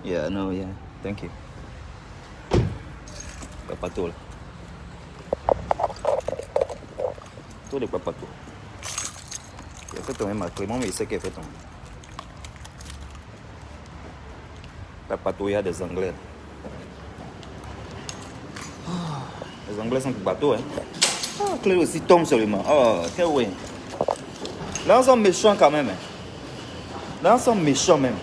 Yeah, no, yeah. Thank you. Papato là. Tout les papato. Il a fait tomber ma clé. Moi, mais il sait qu'il a fait tomber. Papato, il y a des Anglais. Les Anglais sont bateaux, hein. Ah, la clé aussi tombe seulement. Oh, quel ouais. Là, ils sont méchants quand même. Hein. Là, ils sont méchants même.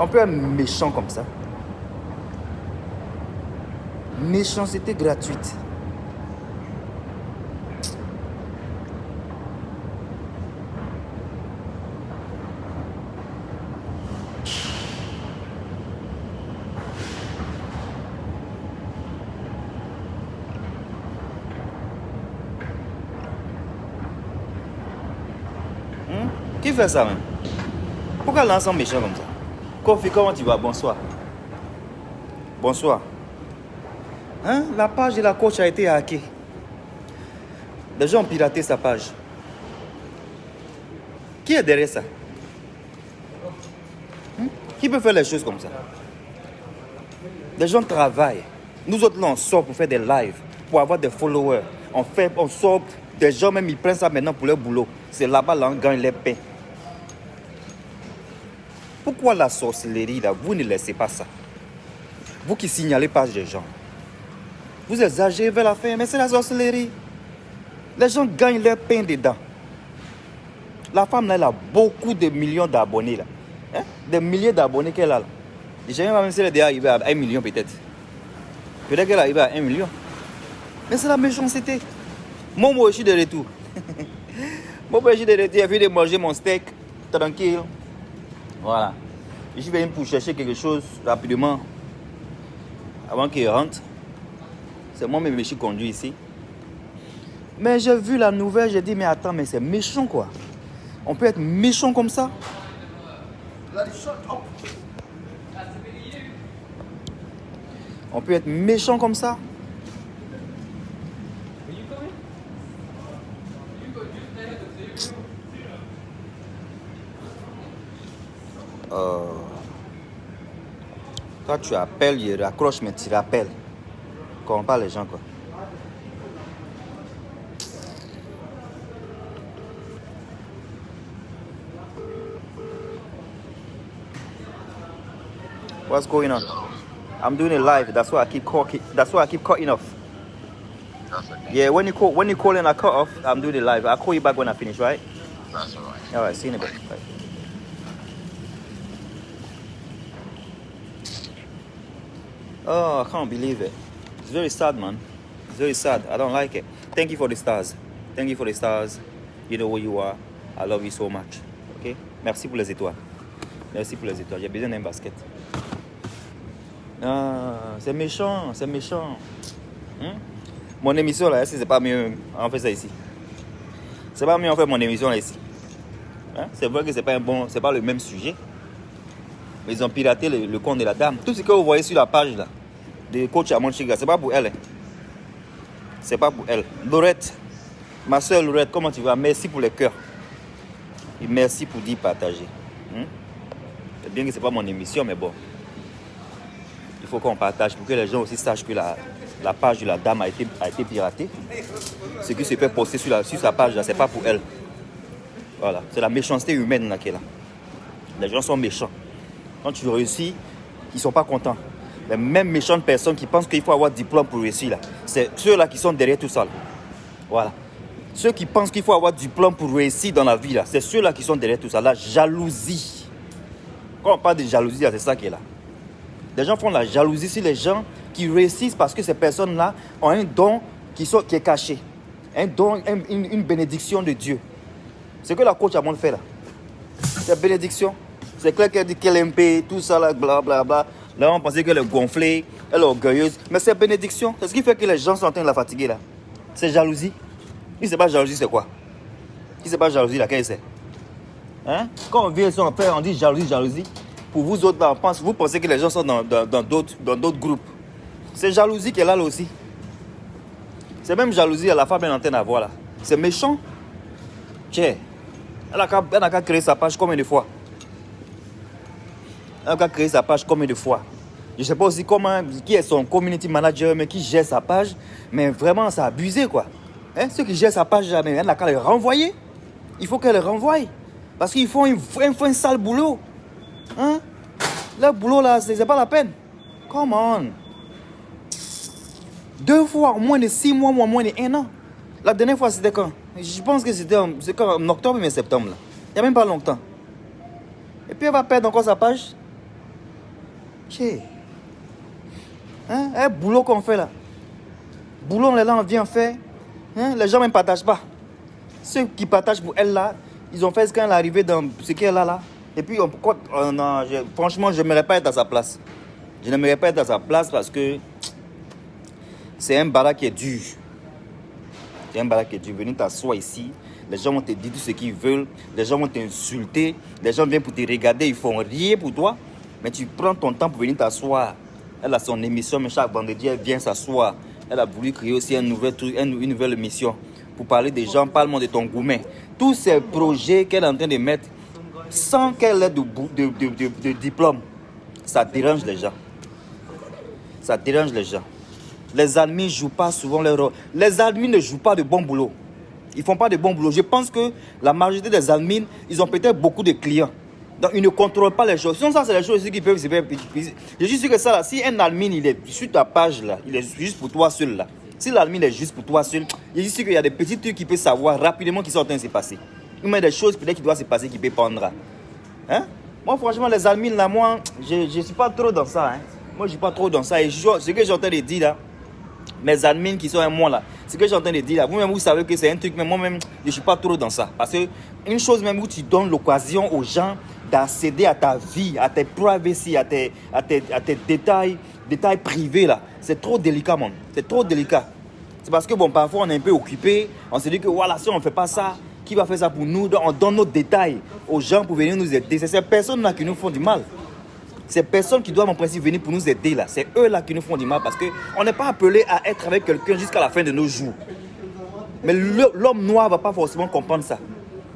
On peut être méchant comme ça. Méchanceté gratuite. Qui fait ça même? Pourquoi les gens sont méchants comme ça? Kofi, comment tu vas? Bonsoir. Bonsoir. Hein? La page de la coach a été hackée. Les gens ont piraté sa page. Qui est derrière ça? Qui peut faire les choses comme ça? Les gens travaillent. Nous autres, là, on sort pour faire des lives, pour avoir des followers. On sort, des gens même, ils prennent ça maintenant pour leur boulot. C'est là-bas, là, on gagne les pains. Pourquoi la sorcellerie, là, vous ne laissez pas ça? Vous qui signalez pas des gens. Vous exagérez vers la fin, mais c'est la sorcellerie. Les gens gagnent leur pain dedans. La femme, là, elle a beaucoup de millions d'abonnés, là. Hein? Des milliers d'abonnés qu'elle a, là. Je ne sais même pas si elle est déjà arrivée à 1 million, peut-être. Peut-être qu'elle est arrivée à 1 million. Mais c'est la méchanceté. Moi, je suis de retour. Moi, je suis de retour. J'ai envie de manger mon steak. Tranquille. Voilà. Je suis venu pour chercher quelque chose rapidement. Avant qu'il rentre. C'est moi-même qui suis conduit ici. Mais j'ai vu la nouvelle. J'ai dit, mais attends, mais c'est méchant, quoi. On peut être méchant comme ça. On peut être méchant comme ça. Toi, tu appelles, il raccroche, mais tu rappelles. Quand on parle les gens, quoi. What's going on? I'm doing it live. That's why I keep cutting off. That's okay. Yeah, when you call and I cut off, I'm doing it live. I'll call you back when I finish, right? That's all right. All right, see you in a bit. Bye. Oh, I can't believe it. It's very sad, man. It's very sad. I don't like it. Thank you for the stars. Thank you for the stars. You know who you are. I love you so much. Okay? Merci pour les étoiles. Merci pour les étoiles. J'ai besoin d'un basket. Ah, c'est méchant, c'est méchant. Mon émission là, c'est pas mieux. On fait ça ici. C'est pas mieux on fait mon émission là ici. Hein? C'est vrai que c'est pas le même sujet. Mais ils ont piraté le compte de la dame. Tout ce que vous voyez sur la page là, de coach Amon Chiga, c'est pas pour elle. Hein. C'est pas pour elle. Laurette, ma soeur Laurette, comment tu vas? Merci pour les cœurs. Et merci pour dire partager. C'est bien que c'est pas mon émission, mais bon. Il faut qu'on partage pour que les gens aussi sachent que la page de la dame a été piratée. Ce qui se fait poster sur sa page là, c'est pas pour elle. Voilà, c'est la méchanceté humaine là qui est là. Les gens sont méchants. Quand tu réussis, ils ne sont pas contents. Les mêmes méchantes personnes qui pensent qu'il faut avoir diplôme pour réussir là, c'est ceux-là qui sont derrière tout ça. Là. Voilà. Ceux qui pensent qu'il faut avoir diplôme pour réussir dans la vie là, c'est ceux-là qui sont derrière tout ça. La jalousie. Quand on parle de jalousie, là, c'est ça qui est là. Les gens font la jalousie sur les gens qui réussissent parce que ces personnes-là ont un don qui est caché. Un don, une bénédiction de Dieu. C'est que la coach a fait là. C'est bénédiction. C'est clair qu'elle dit qu'elle aime tout ça là, blablabla. Là, on pensait qu'elle est gonflée, elle est orgueilleuse. Mais c'est bénédiction. C'est ce qui fait que les gens sont en train de la fatiguer là. C'est jalousie. Si ce n'est pas jalousie, c'est quoi? Si ce n'est pas jalousie, laquelle c'est? Hein? Quand on vient sur un père, on dit jalousie. Pour vous autres, là, vous pensez que les gens sont dans d'autres groupes. C'est jalousie qui est là aussi. C'est même jalousie à la femme est en train d'avoir là. C'est méchant. Tiens. Elle a qu'à créer sa page combien de fois? Elle a qu'à créer sa page combien de fois? Je ne sais pas aussi comment, qui est son community manager, mais qui gère sa page. Mais vraiment, c'est abusé, quoi. Hein? Ceux qui gèrent sa page, elle n'a qu'à les renvoyer. Il faut qu'elle les renvoie. Parce qu'ils font un sale boulot. Hein? Leur boulot, là, c'est pas la peine. Come on. 2 fois, en moins de 6 mois, en moins de 1 an. La dernière fois, c'était quand? Je pense que c'était en octobre, mais septembre. Là. Il n'y a même pas longtemps. Et puis, elle va perdre encore sa page. Tché. Hein? Un boulot qu'on fait là. Boulot, là, on vient faire. Hein? Les gens ne partagent pas. Ceux qui partagent pour elle là, ils ont fait ce qu'elle est arrivée dans ce qu'elle a là. Et puis, franchement, je n'aimerais pas être à sa place. Je n'aimerais pas être à sa place parce que c'est un baraque qui est dur. C'est un baraque qui est dur. Venez t'asseoir ici. Les gens vont te dire tout ce qu'ils veulent. Les gens vont t'insulter. Les gens viennent pour te regarder. Ils font rien pour toi. Mais tu prends ton temps pour venir t'asseoir. Elle a son émission, mais chaque vendredi, elle vient s'asseoir. Elle a voulu créer aussi un nouvel truc, une nouvelle émission pour parler des gens. Parle-moi de ton gourmet. Tous ces projets qu'elle est en train de mettre sans qu'elle ait de diplôme, ça dérange les gens. Ça dérange les gens. Les admins ne jouent pas souvent leur rôle. Les admins ne jouent pas de bon boulot. Ils ne font pas de bon boulot. Je pense que la majorité des admins, ils ont peut-être beaucoup de clients. Donc, ils ne contrôlent pas les choses. Sinon, ça, c'est les choses qui peuvent se faire. Je suis sûr que ça, là, si un admin, il est sur ta page, là, il est juste pour toi seul, là. Si l'admin est juste pour toi seul, je suis sûr qu'il y a des petits trucs qui peuvent savoir rapidement qui sont en train de se passer. Il y a des choses peut-être qui doivent se passer, qui peuvent prendre. Hein? Moi, franchement, les admins, là, moi, je ne suis pas trop dans ça. Hein? Moi, je ne suis pas trop dans ça. Et ce que j'ai en train de dire, là, mes admins qui sont un mois là, ce que j'ai en train de dire là, vous-même vous savez que c'est un truc, mais moi-même je ne suis pas trop dans ça. Parce que une chose même où tu donnes l'occasion aux gens d'accéder à ta vie, à tes privacy, à tes détails privés là, c'est trop délicat, man. C'est trop délicat. C'est parce que bon, parfois on est un peu occupé, on se dit que voilà, si on ne fait pas ça, qui va faire ça pour nous? Donc on donne nos détails aux gens pour venir nous aider. C'est ces personnes-là qui nous font du mal. Ces personnes qui doivent en principe venir pour nous aider là, c'est eux là qui nous font du mal parce qu'on n'est pas appelé à être avec quelqu'un jusqu'à la fin de nos jours. Mais l'homme noir ne va pas forcément comprendre ça.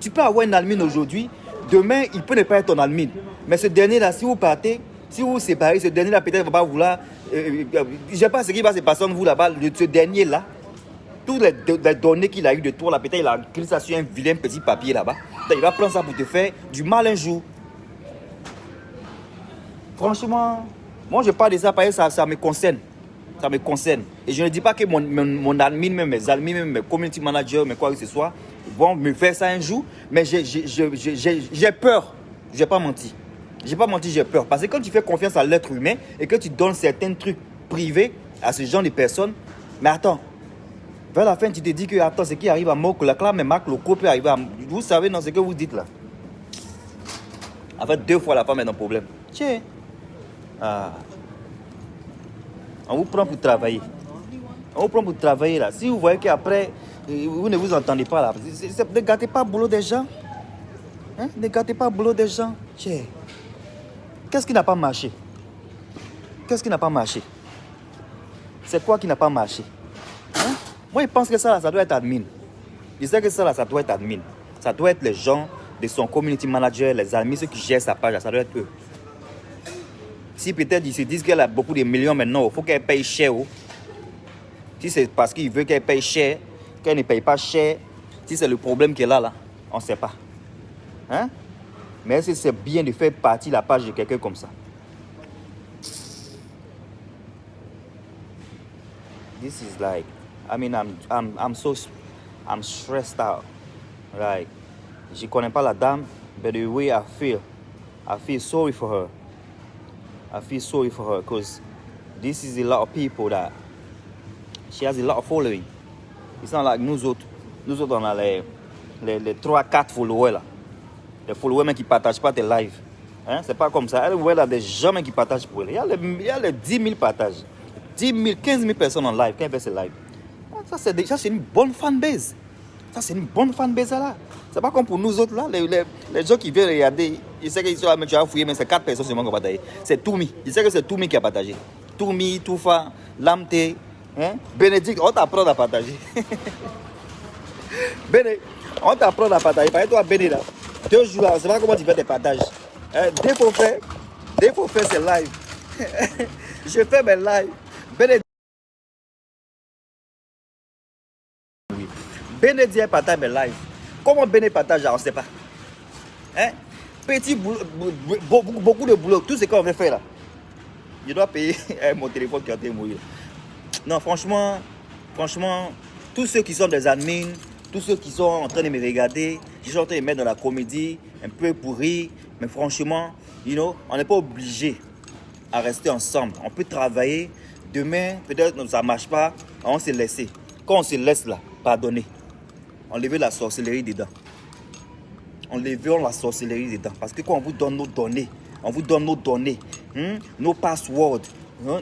Tu peux avoir un admin aujourd'hui, demain il peut ne pas être ton admin. Mais ce dernier là, si vous partez, si vous vous séparez, ce dernier là peut-être ne va pas vouloir. Je ne sais pas ce qui va se passer entre vous là-bas. Ce dernier là, toutes les données qu'il a eues de toi là, peut-être il a écrit ça sur un vilain petit papier là-bas. Donc, il va prendre ça pour te faire du mal un jour. Franchement, moi je parle de ça parce que ça me concerne. Ça me concerne. Et je ne dis pas que mon admin, même mes admins, même mes community managers, mais quoi que ce soit, vont me faire ça un jour. Mais j'ai peur. Je n'ai pas menti. J'ai pas menti, j'ai peur. Parce que quand tu fais confiance à l'être humain et que tu donnes certains trucs privés à ce genre de personnes, mais attends, vers la fin, tu te dis que attends, ce qui arrive à Marc Leclerc, mais Marc Loco peut arriver à... Vous savez dans ce que vous dites là. En fait, 2 fois la femme est dans le problème. Tiens. Ah. On vous prend pour travailler. On vous prend pour travailler là. Si vous voyez qu'après, vous ne vous entendez pas là, ne gâtez pas le boulot des gens. Hein? Ne gâtez pas le boulot des gens. Tiens. Qu'est-ce qui n'a pas marché? Qu'est-ce qui n'a pas marché? C'est quoi qui n'a pas marché? Hein? Moi, je pense que ça, là, ça doit être admin. Je sais que ça, là, ça doit être admin. Ça doit être les gens de son community manager, les amis, ceux qui gèrent sa page, là, ça doit être eux. Si peut-être ils se disent qu'elle a beaucoup de millions maintenant, il faut qu'elle paye cher. Si c'est parce qu'il veut qu'elle paye cher, qu'elle ne paye pas cher, si c'est le problème qu'elle a là, on ne sait pas. Hein? Mais est-ce que c'est bien de faire partie de la page de quelqu'un comme ça? This is like, I mean, I'm stressed out. Like, je ne connais pas la dame, but the way I feel sorry for her. I feel sorry for her because this is a lot of people that she has a lot of following. It's not like nous autres. Nous autres, on a les 3-4 followers là. Les followers qui ne partagent pas tes lives. Hein? C'est pas comme ça. Elle a des gens qui partagent pour elle. Il y a les 10 000 partages. 10 000, 15 000 personnes en live quand elle fait ses lives. Ça, c'est une bonne fanbase. Ça, c'est une bonne fanbase là. C'est pas comme pour nous autres là, les gens qui viennent regarder. Je sais qu'ils sont là, mais tu as fouillé, mais c'est 4 personnes seulement qui ont partagé. C'est Toumi. Je sais que c'est Toumi qui a partagé. Toumi, Toufa, Lamte, Hein? Bénédicte, on t'apprend à partager. Béné, on t'apprend à partager. Par exemple, toi, Béné, là, 2 jours, là, on ne sait pas comment tu fais tes partages. Dès qu'il faut faire ses lives. Je fais mes lives. Béné, Béné dit partage mes lives. Comment Béné partage, on ne sait pas. Hein? Petit boulot, beaucoup de boulot. Tout ce qu'on veut faire là. Je dois payer mon téléphone qui a été mouillé. Non, franchement, tous ceux qui sont des admins, tous ceux qui sont en train de me regarder, qui sont en train de me mettre dans la comédie, un peu pourri, mais franchement, on n'est pas obligé à rester ensemble. On peut travailler. Demain, peut-être ça ne marche pas, on se laisse. Quand on se laisse là, pardonnez. Enlevez la sorcellerie dedans. Enlevez la sorcellerie dedans. Parce que quand on vous donne nos données, nos passwords, on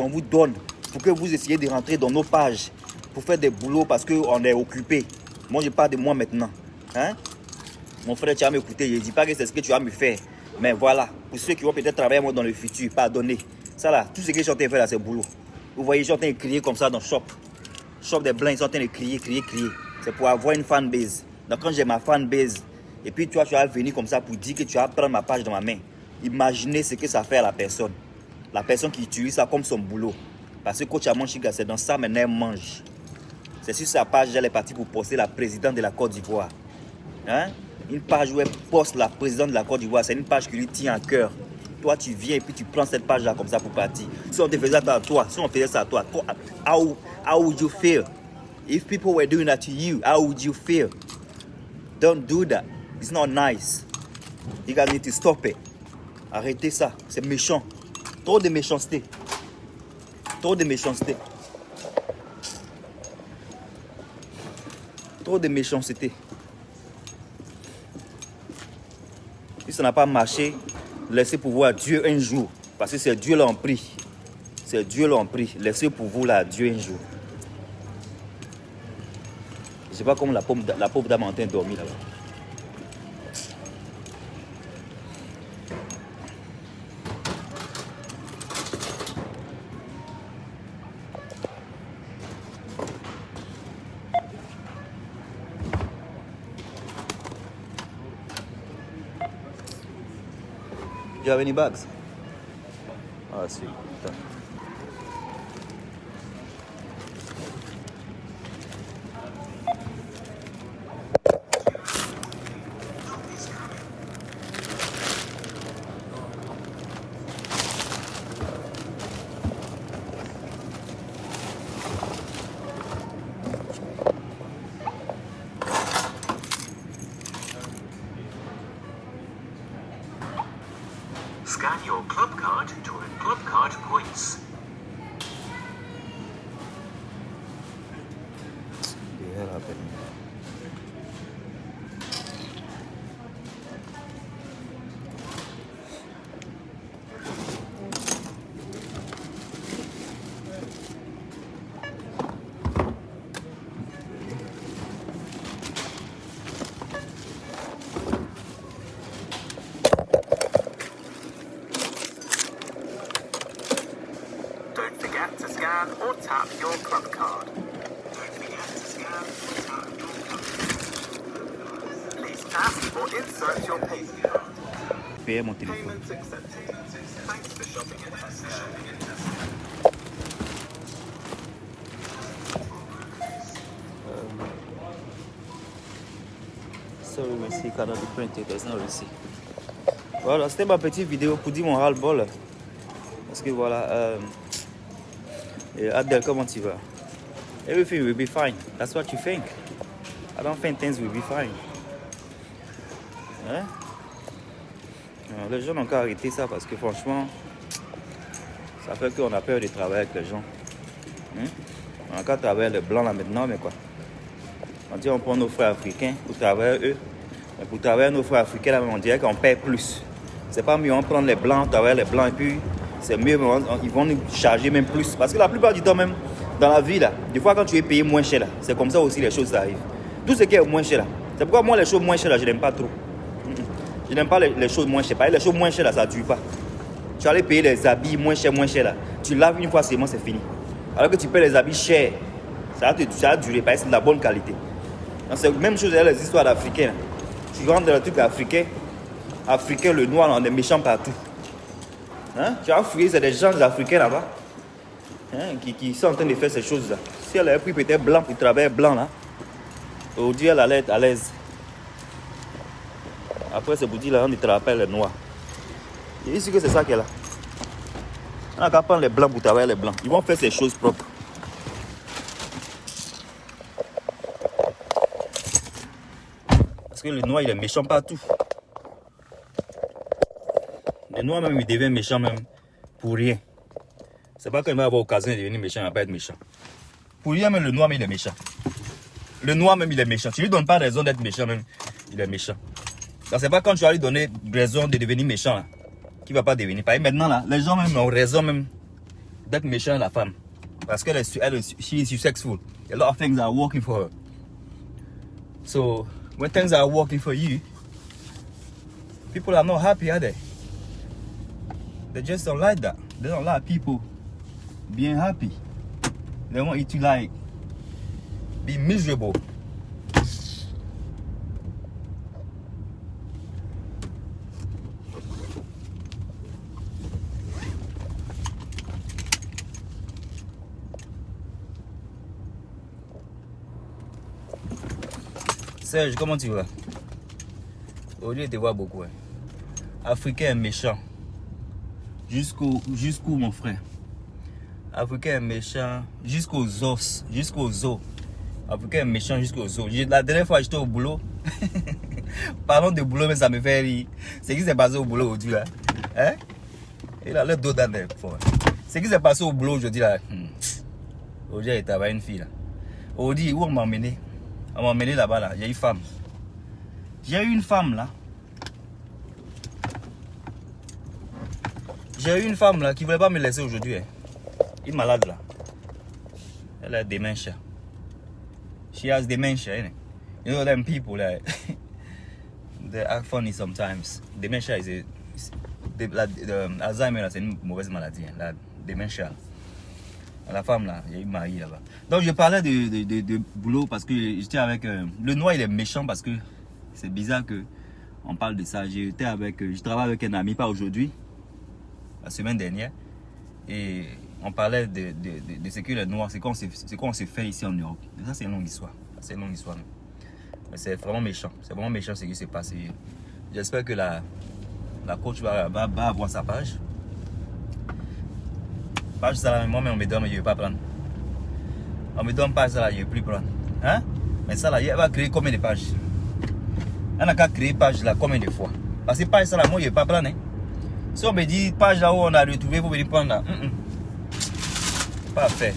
vous donne pour que vous essayiez de rentrer dans nos pages, pour faire des boulots parce qu'on est occupé. Moi, je parle de moi maintenant. Hein? Mon frère, tu vas m'écouter. Je ne dis pas que c'est ce que tu vas me faire. Mais voilà, pour ceux qui vont peut-être travailler moi dans le futur, pardonnez. Ça là, tout ce que je suis en train de faire là, c'est boulot. Vous voyez, je suis en train de crier comme ça dans Shop. Shop des blancs, ils sont en train de crier. C'est pour avoir une fanbase. Donc quand j'ai ma fanbase, et puis toi, tu vas venir comme ça pour dire que tu vas prendre ma page dans ma main. Imaginez ce que ça fait à la personne. La personne qui utilise ça comme son boulot. Parce que Coach Amon Chiga, c'est dans ça maintenant, elle mange. C'est sur sa page, elle est partie pour poster la présidente de la Côte d'Ivoire. Hein? Une page où elle poste la présidente de la Côte d'Ivoire, c'est une page qui lui tient à cœur. Toi, tu viens et puis tu prends cette page-là comme ça pour partir. Si on te faisait ça à toi, how would you feel? If people were doing that to you, how would you feel? Don't do that. It's not nice. You guys need to stop it. Arrêtez ça. C'est méchant. Trop de méchanceté. Trop de méchanceté. Trop de méchanceté. Si ça n'a pas marché, laissez pouvoir Dieu un jour. Parce que c'est Dieu l'en prie. C'est Dieu l'en prie. Laissez pour vous là Dieu un jour. Je ne sais pas comment la pauvre dame est en train de dormir là-bas. Do you have any bags? Ah, sweet. Scan your club card to earn club card points. The hell happened? Don't forget to scan or tap your club card. Don't forget to scan or tap your club card. Please tap or insert your payment card. Payer mon téléphone. Payments accepted. Thanks for shopping at Tesco. Sorry, receipt cannot be printed. There's no receipt. Voilà, c'était ma petite vidéo pour dire mon ras-le-bol. Parce que voilà, Adèle, comment tu vas? Everything will be fine. That's what you think. I don't think things will be fine. Hein? Les gens n'ont qu'à arrêter ça parce que franchement, ça fait qu'on a peur de travailler avec les gens. Hein? On a qu'à travailler les blancs là maintenant, mais quoi? On dit on prend nos frères africains pour travailler eux. Mais pour travailler nos frères africains, là, on dirait qu'on paie plus. C'est pas mieux, on prend les blancs, travailler les blancs et puis c'est mieux, ils vont nous charger même plus. Parce que la plupart du temps même, dans la vie là, des fois quand tu es payé moins cher là, c'est comme ça aussi les choses arrivent. Tout ce qui est moins cher là, c'est pourquoi moi les choses moins chères là, je n'aime pas trop. Je n'aime pas les choses moins chères. Les choses moins chères là, ça ne dure pas. Tu allais payer les habits moins chers là. Tu laves une fois seulement, c'est fini. Alors que tu payes les habits chers. Ça va durer, parce que c'est de la bonne qualité. C'est la même chose avec les histoires d'Africains. Tu rentres dans le truc africain, le noir, on est méchant partout. Hein? Tu vas fouiller, c'est des gens africains là-bas, hein, qui sont en train de faire ces choses-là. Si elle avait pris peut-être blanc, il travaillait blanc là, aujourd'hui elle allait être à l'aise. Après ce boutique là, on ne travaille pas les noirs. Et ici que c'est ça qu'elle a. On n'a qu'à prendre les blancs pour travailler les blancs. Ils vont faire ces choses propres. Parce que le noir il est méchant partout. Le noir même il devient méchant même pour rien. C'est pas qu'il va avoir l'occasion de devenir méchant, il va pas être méchant. Pour rien même le noir même il est méchant. Le noir même il est méchant. Tu lui donnes pas raison d'être méchant même, il est méchant. Donc c'est pas quand tu vas lui donner raison de devenir méchant là, qu'il va pas devenir. Parce que maintenant là, les gens même ont raison même d'être méchant à la femme. Parce qu'elle she is successful. A lot of things are working for her. So when things are working for you, people are not happy, are they? They just don't like that. They don't like people being happy. They want you to like be miserable. Serge, comment tu vas? Aujourd'hui, je te vois beaucoup. Hein. Africain méchant. Jusqu'où mon frère? Africain méchant jusqu'aux os. Jusqu'aux os. Africain méchant jusqu'aux os. La dernière fois, j'étais au boulot. Parlons de boulot, mais ça me fait rire. C'est qui s'est passé au boulot aujourd'hui là? Hein? Il a le dos dans les fois. C'est qui s'est passé au boulot aujourd'hui là? Aujourd'hui, il travaille une fille là. Aujourd'hui, où on m'a emmené? On m'a emmené là-bas là. J'ai une femme. J'ai eu une femme là. J'ai eu une femme là qui ne voulait pas me laisser aujourd'hui. Hein. Une malade là. Elle a dementia. She has dementia. You know them people like they act funny sometimes. Dementia is Alzheimer c'est une mauvaise maladie. Hein. La dementia. La femme là, il y a eu mari là-bas. Donc je parlais de boulot parce que j'étais avec le noir il est méchant parce que c'est bizarre que on parle de ça. Je travaille avec un ami pas aujourd'hui. La semaine dernière et on parlait de ce que le noir, c'est quoi on s'est fait ici en Europe. Et ça c'est une longue histoire. C'est une longue histoire. Mais c'est vraiment méchant. C'est vraiment méchant ce qui s'est passé. J'espère que la coach va avoir sa page. Page ça là, moi-même on me donne mais je ne vais pas prendre. On me donne page ça là, je ne vais plus prendre. Hein? Mais ça là, elle va créer combien de pages? Elle n'a qu'à créer page là combien de fois? Parce que page ça là, moi je ne vais pas prendre. Hein? Si on me dit page là où on a retrouvé, vous venir prendre là. Pas fait.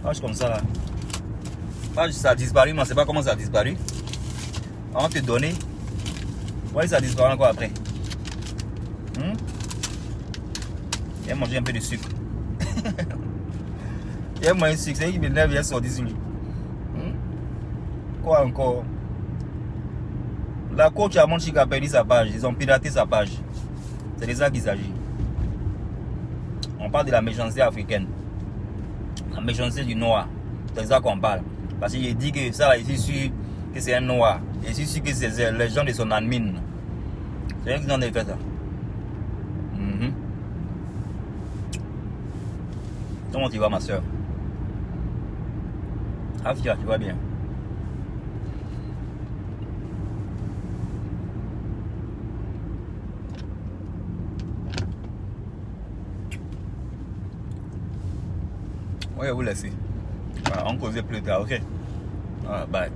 Page comme ça là. Page ça a disparu, mais on ne sait pas comment ça a disparu. On va te donner. Ouais, ça a disparu encore après. Il a mangé un peu de sucre. Il a mangé du sucre, c'est qui m'énerve, il a sorti sur lui. Quoi encore? La coach a montré qu'il a perdu sa page. Ils ont piraté sa page. C'est de ça qu'il s'agit. On parle de la méchanceté africaine. La méchanceté du noir. C'est de ça qu'on parle. Parce qu'il dit que ça, ici, sûr que c'est un noir. Et ici, sûr que c'est les gens de son admin. C'est eux qui ont fait ça. Comment tu vas, ma soeur? Afia, tu vas bien? Oui, vous laissez. On causait plus tard, ok? Bye.